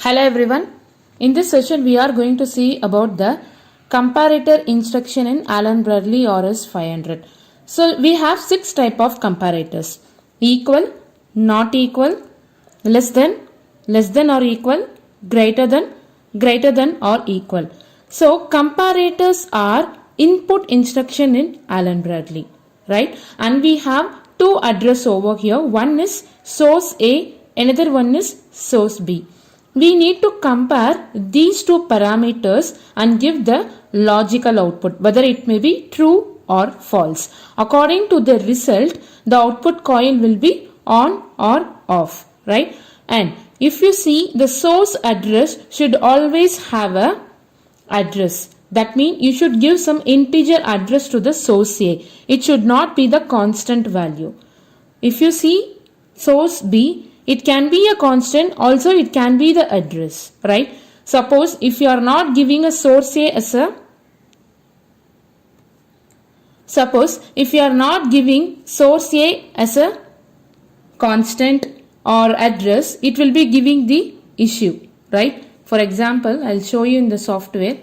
Hello everyone. In this session we are going to see about the comparator instruction in Allen-Bradley RS 500. So we have 6 type of comparators: equal, not equal, less than or equal, greater than or equal. So comparators are input instruction in Allen-Bradley, right? And we have 2 address over here. One is source A, another one is source B. We need to compare these 2 parameters and give the logical output, whether it may be true or false. According to the result, the output coil will be on or off, right? And if you see, the source address should always have a address. That means you should give some integer address to the source A. It should not be the constant value. If you see source B, it can be a constant, also it can be the address, right? Suppose if you are not giving a source A as a constant or address, it will be giving the issue, right? For example, I'll show you in the software.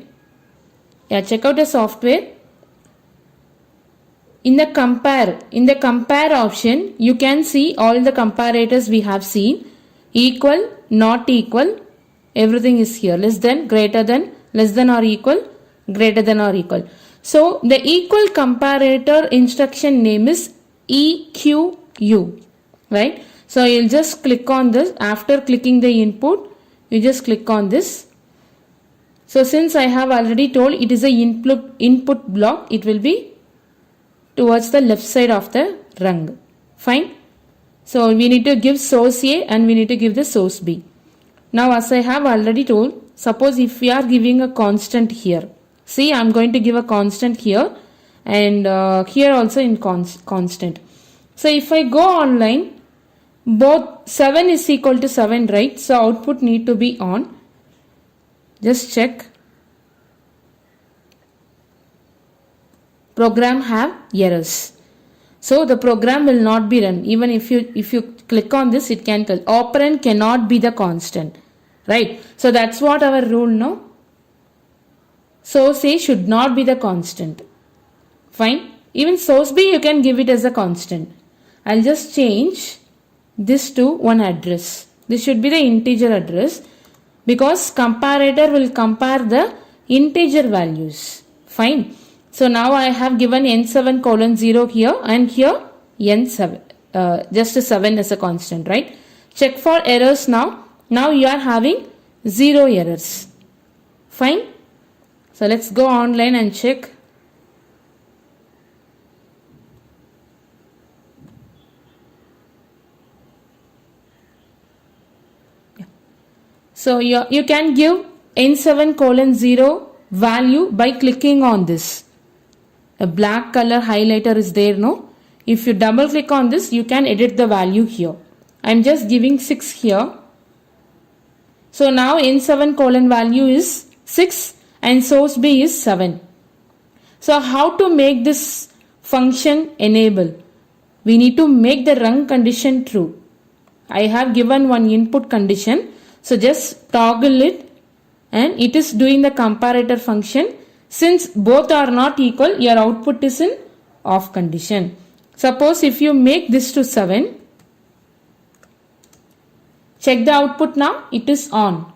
Check out the software. In the compare option, you can see all the comparators we have seen. Equal, not equal, everything is here. Less than, greater than, less than or equal, greater than or equal. So the equal comparator instruction name is EQU, right? So you'll just click on this. After clicking the input, you just click on this. So since I have already told it is a input block, it will be towards the left side of the rung. Fine. So we need to give source A and we need to give the source B. Now as I have already told, suppose if we are giving a constant here. See, I am going to give a constant here and here also in constant. So if I go online, both 7 is equal to 7, right? So output need to be on. Just check. Program have errors. So the program will not be run. Even if you click on this, it can tell operand cannot be the constant, right? So that's what our rule now. Source A should not be the constant. Fine. Even source B you can give it as a constant. I'll just change this to one address. This should be the integer address because comparator will compare the integer values. Fine. So now I have given n7:0 here and here n7, just a 7 as a constant, right? Check for errors now. Now you are having 0 errors. Fine. So let's go online and check. So you can give n7:0 value by clicking on this. A black color highlighter is there, no? If you double click on this, you can edit the value here. I'm just giving 6 here. So now n7 value is 6 and source B is 7. So how to make this function enable? We need to make the rung condition true. I have given one input condition. So just toggle it and it is doing the comparator function. Since both are not equal, your output is in off condition. Suppose if you make this to 7, check the output now, it is on,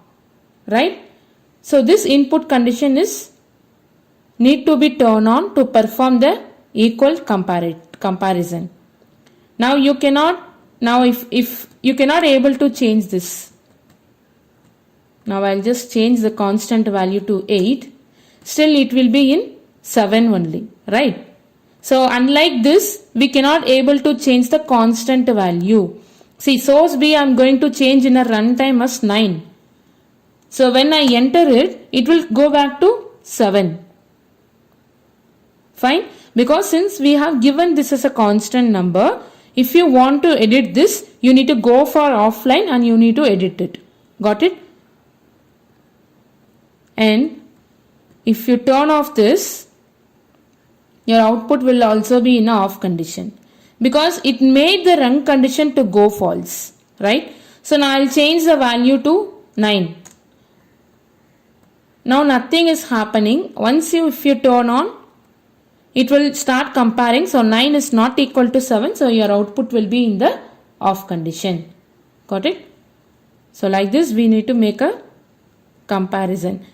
right? So this input condition is need to be turned on to perform the equal comparison. Now you cannot, if you cannot able to change this. Now I'll just change the constant value to 8. Still it will be in 7 only, right? So unlike this, we cannot able to change the constant value. See, source B I am going to change in a runtime as 9. So when I enter it, it will go back to 7. Fine? Because since we have given this as a constant number, if you want to edit this, you need to go for offline and you need to edit it. Got it? And if you turn off this, your output will also be in off condition because it made the rung condition to go false, right? So now I'll change the value to 9. Now nothing is happening. If you turn on, it will start comparing. So 9 is not equal to 7. So your output will be in the off condition. Got it? So like this we need to make a comparison.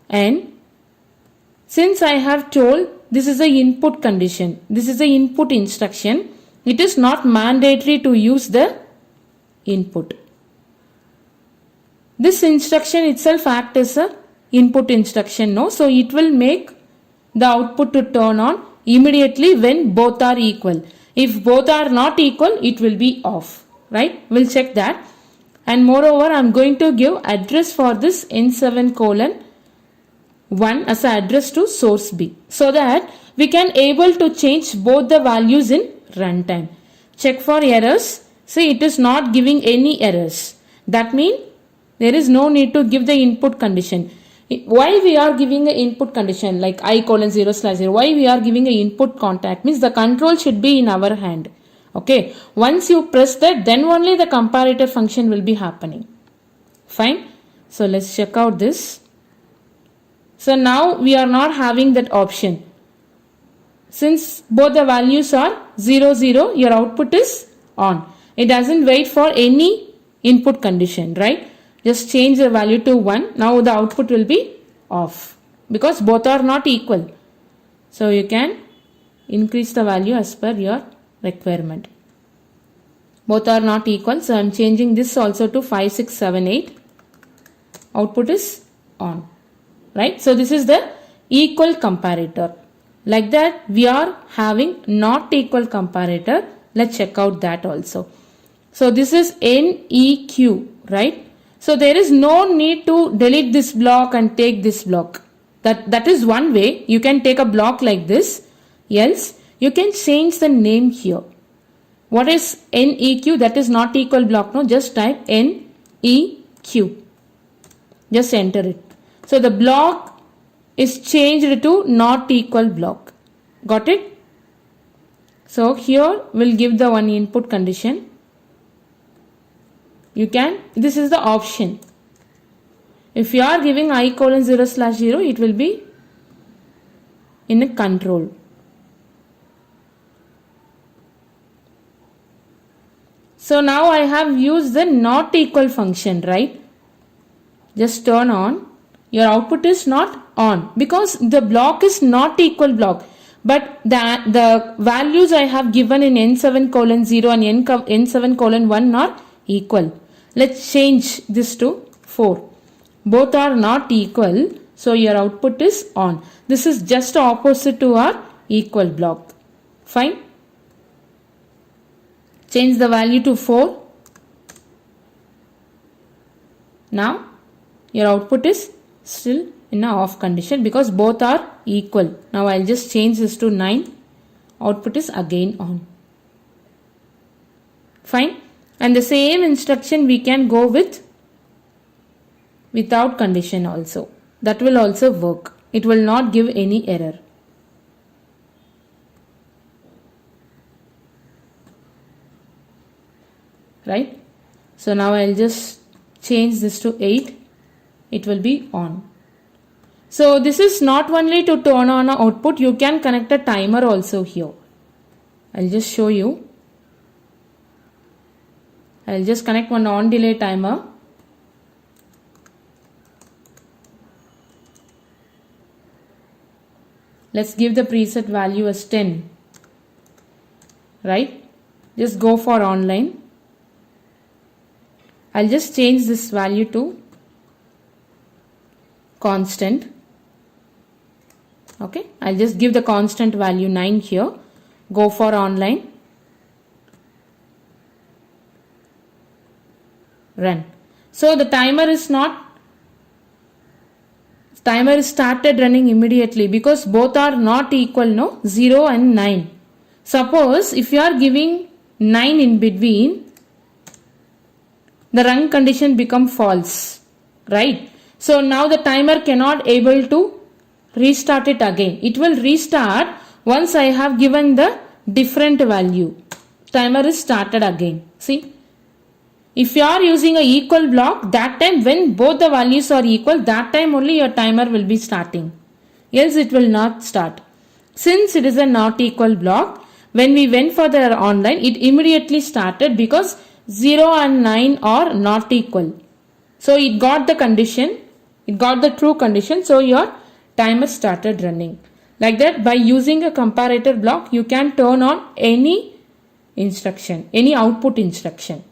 And since I have told this is a input condition, this is a input instruction, it is not mandatory to use the input. This instruction itself acts as a input instruction, no? So it will make the output to turn on immediately when both are equal. If both are not equal, it will be off, right? We'll check that. And moreover, I'm going to give address for this N7:1 as an address to source B, so that we can able to change both the values in runtime. Check for errors. See, it is not giving any errors. That means there is no need to give the input condition. Why we are giving an input condition like I:0/0? Why we are giving an input contact? Means the control should be in our hand. Okay. Once you press that, then only the comparator function will be happening. Fine. So let's check out this. So now we are not having that option. Since both the values are 0, 0, your output is on. It doesn't wait for any input condition, right? Just change the value to 1. Now the output will be off because both are not equal. So you can increase the value as per your requirement. Both are not equal. So I am changing this also to 5, 6, 7, 8. Output is on. Right? So this is the equal comparator. Like that we are having not equal comparator. Let's check out that also. So this is NEQ, right? So there is no need to delete this block and take this block. That is one way. You can take a block like this. Else you can change the name here. What is NEQ? That is not equal block. No, just type NEQ. Just enter it. So the block is changed to not equal block. Got it? So here we'll give the one input condition. This is the option. If you are giving I:0/0, it will be in a control. So now I have used the not equal function, right? Just turn on. Your output is not on because the block is not equal block. But the values I have given in N7:0 and N7:1 are equal. Let's change this to 4. Both are not equal. So your output is on. This is just opposite to our equal block. Fine. Change the value to 4. Now your output is still in a off condition because both are equal. Now I'll just change this to 9. Output is again on. Fine. And the same instruction we can go with without condition also. That will also work. It will not give any error. Right? So now I'll just change this to 8. It will be on. So this is not only to turn on an output, you can connect a timer also here. I'll just show you. I'll just connect one on delay timer. Let's give the preset value as 10. Right? Just go for online. I'll just change this value to constant. Okay, I'll just give the constant value 9 here. Go for online. Run. So the timer is started running immediately because both are not equal, no? 0 and 9. Suppose if you are giving 9 in between, the run condition become false, right? So now the timer cannot able to restart it again. It will restart once I have given the different value. Timer is started again. See, If you are using a equal block, that time when both the values are equal, that time only your timer will be starting. Else it will not start. Since it is a not equal block, when we went for the online, it immediately started because 0 and 9 are not equal. So it got the condition, it got the true condition, so your timer started running. Like that, by using a comparator block, you can turn on any instruction, any output instruction.